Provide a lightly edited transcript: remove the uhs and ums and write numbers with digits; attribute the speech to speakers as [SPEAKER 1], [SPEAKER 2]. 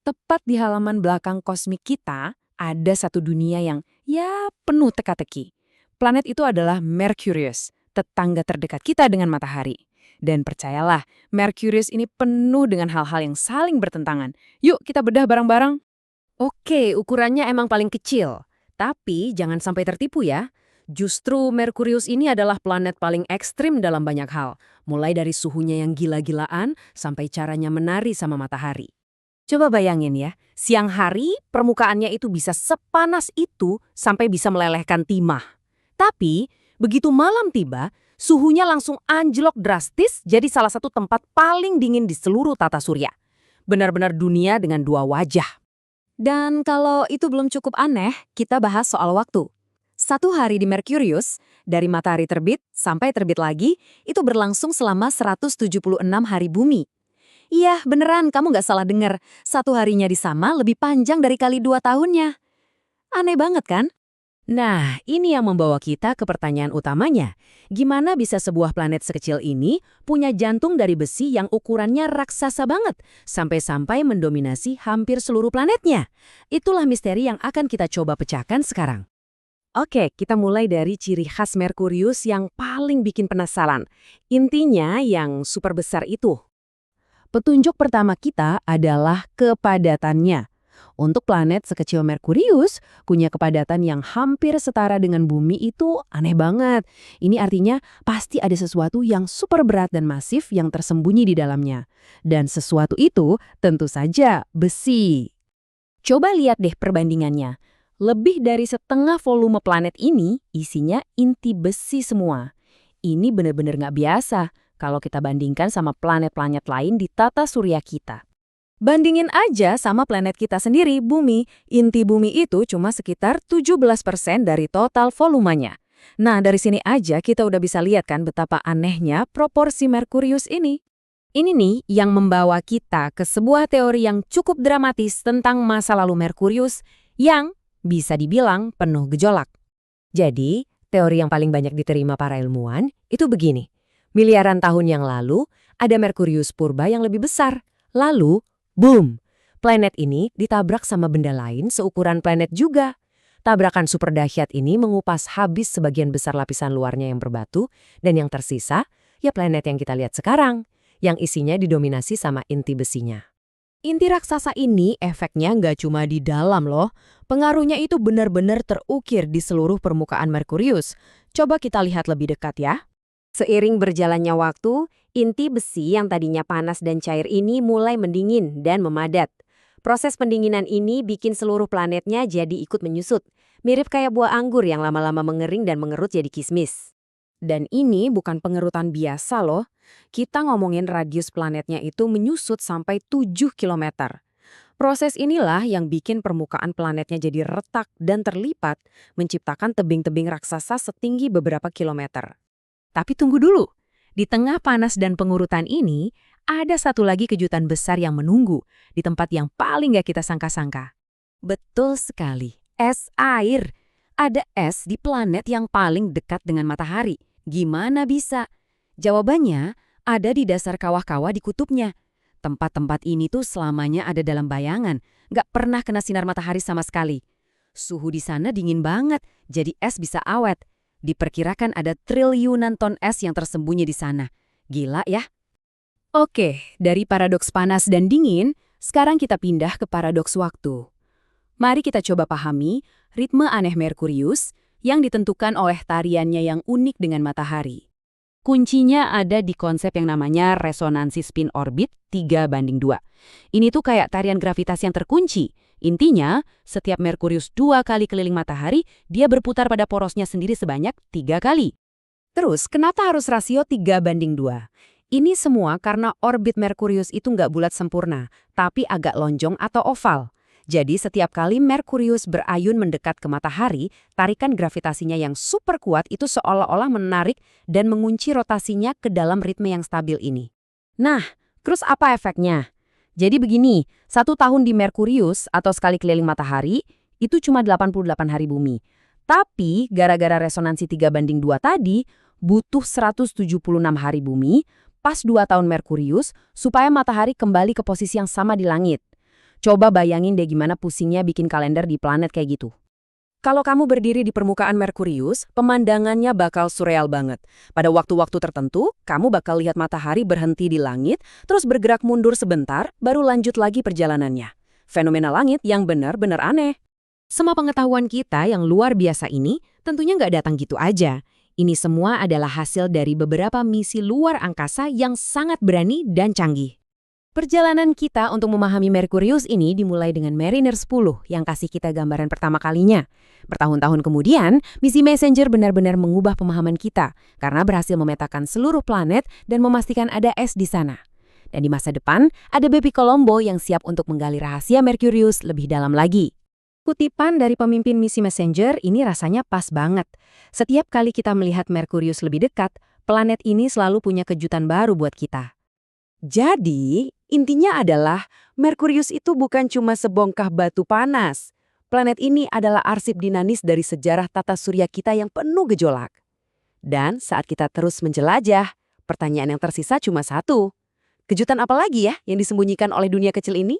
[SPEAKER 1] Tepat di halaman belakang kosmik kita, ada satu dunia yang penuh teka-teki. Planet itu adalah Merkurius, tetangga terdekat kita dengan matahari. Dan percayalah, Merkurius ini penuh dengan hal-hal yang saling bertentangan. Yuk kita bedah bareng-bareng.
[SPEAKER 2] Oke, ukurannya emang paling kecil. Tapi jangan sampai tertipu ya. Justru Merkurius ini adalah planet paling ekstrim dalam banyak hal. Mulai dari suhunya yang gila-gilaan sampai caranya menari sama matahari. Coba bayangin ya, siang hari permukaannya itu bisa sepanas itu sampai bisa melelehkan timah. Tapi begitu malam tiba, suhunya langsung anjlok drastis jadi salah satu tempat paling dingin di seluruh tata surya. Benar-benar dunia dengan dua wajah. Dan kalau itu belum cukup aneh, kita bahas soal waktu. Satu hari di Merkurius, dari matahari terbit sampai terbit lagi, itu berlangsung selama 176 hari bumi. Iya, beneran, kamu nggak salah dengar. Satu harinya di sama lebih panjang dari kali 2 tahunnya. Aneh banget kan? Nah, ini yang membawa kita ke pertanyaan utamanya. Gimana bisa sebuah planet sekecil ini punya jantung dari besi yang ukurannya raksasa banget, sampai-sampai mendominasi hampir seluruh planetnya? Itulah misteri yang akan kita coba pecahkan sekarang. Oke, kita mulai dari ciri khas Merkurius yang paling bikin penasaran. Intinya yang super besar itu. Petunjuk pertama kita adalah kepadatannya. Untuk planet sekecil Merkurius, punya kepadatan yang hampir setara dengan bumi itu aneh banget. Ini artinya pasti ada sesuatu yang super berat dan masif yang tersembunyi di dalamnya. Dan sesuatu itu tentu saja besi. Coba lihat deh perbandingannya. Lebih dari setengah volume planet ini isinya inti besi semua. Ini benar-benar nggak biasa kalau kita bandingkan sama planet-planet lain di tata surya kita. Bandingin aja sama planet kita sendiri, Bumi. Inti bumi itu cuma sekitar 17% dari total volumenya. Nah, dari sini aja kita udah bisa lihat kan betapa anehnya proporsi Merkurius ini. Ini nih yang membawa kita ke sebuah teori yang cukup dramatis tentang masa lalu Merkurius yang bisa dibilang penuh gejolak. Jadi, teori yang paling banyak diterima para ilmuwan itu begini. Miliaran tahun yang lalu, ada Merkurius purba yang lebih besar. Lalu, boom! Planet ini ditabrak sama benda lain seukuran planet juga. Tabrakan super dahsyat ini mengupas habis sebagian besar lapisan luarnya yang berbatu, dan yang tersisa, ya planet yang kita lihat sekarang, yang isinya didominasi sama inti besinya. Inti raksasa ini efeknya nggak cuma di dalam loh, pengaruhnya itu benar-benar terukir di seluruh permukaan Merkurius. Coba kita lihat lebih dekat ya. Seiring berjalannya waktu, inti besi yang tadinya panas dan cair ini mulai mendingin dan memadat. Proses pendinginan ini bikin seluruh planetnya jadi ikut menyusut. Mirip kayak buah anggur yang lama-lama mengering dan mengerut jadi kismis. Dan ini bukan pengerutan biasa loh. Kita ngomongin radius planetnya itu menyusut sampai 7 kilometer. Proses inilah yang bikin permukaan planetnya jadi retak dan terlipat, menciptakan tebing-tebing raksasa setinggi beberapa kilometer. Tapi tunggu dulu, di tengah panas dan pengurutan ini, ada satu lagi kejutan besar yang menunggu di tempat yang paling gak kita sangka-sangka. Betul sekali, es air. Ada es di planet yang paling dekat dengan matahari. Gimana bisa? Jawabannya ada di dasar kawah-kawah di kutubnya. Tempat-tempat ini tuh selamanya ada dalam bayangan, gak pernah kena sinar matahari sama sekali. Suhu di sana dingin banget, jadi es bisa awet. Diperkirakan ada triliunan ton es yang tersembunyi di sana. Gila ya? Oke, dari paradoks panas dan dingin, sekarang kita pindah ke paradoks waktu. Mari kita coba pahami ritme aneh Merkurius yang ditentukan oleh tariannya yang unik dengan matahari. Kuncinya ada di konsep yang namanya resonansi spin orbit 3:2. Ini tuh kayak tarian gravitasi yang terkunci. Intinya, setiap Merkurius 2 kali keliling matahari, dia berputar pada porosnya sendiri sebanyak 3 kali. Terus, kenapa harus rasio 3:2? Ini semua karena orbit Merkurius itu nggak bulat sempurna, tapi agak lonjong atau oval. Jadi setiap kali Merkurius berayun mendekat ke matahari, tarikan gravitasinya yang super kuat itu seolah-olah menarik dan mengunci rotasinya ke dalam ritme yang stabil ini. Nah, terus apa efeknya? Jadi begini, 1 tahun di Merkurius atau sekali keliling matahari, itu cuma 88 hari bumi. Tapi gara-gara resonansi 3:2 tadi, butuh 176 hari bumi, pas 2 tahun Merkurius, supaya matahari kembali ke posisi yang sama di langit. Coba bayangin deh gimana pusingnya bikin kalender di planet kayak gitu. Kalau kamu berdiri di permukaan Merkurius, pemandangannya bakal surreal banget. Pada waktu-waktu tertentu, kamu bakal lihat matahari berhenti di langit, terus bergerak mundur sebentar, baru lanjut lagi perjalanannya. Fenomena langit yang benar-benar aneh.
[SPEAKER 1] Semua pengetahuan kita yang luar biasa ini tentunya nggak datang gitu aja. Ini semua adalah hasil dari beberapa misi luar angkasa yang sangat berani dan canggih. Perjalanan kita untuk memahami Merkurius ini dimulai dengan Mariner 10 yang kasih kita gambaran pertama kalinya. Bertahun-tahun kemudian, misi Messenger benar-benar mengubah pemahaman kita karena berhasil memetakan seluruh planet dan memastikan ada es di sana. Dan di masa depan, ada Bepi Colombo yang siap untuk menggali rahasia Merkurius lebih dalam lagi.
[SPEAKER 2] Kutipan dari pemimpin misi Messenger ini rasanya pas banget. Setiap kali kita melihat Merkurius lebih dekat, planet ini selalu punya kejutan baru buat kita.
[SPEAKER 3] Jadi, intinya adalah Merkurius itu bukan cuma sebongkah batu panas. Planet ini adalah arsip dinamis dari sejarah tata surya kita yang penuh gejolak. Dan saat kita terus menjelajah, pertanyaan yang tersisa cuma satu. Kejutan apa lagi ya yang disembunyikan oleh dunia kecil ini?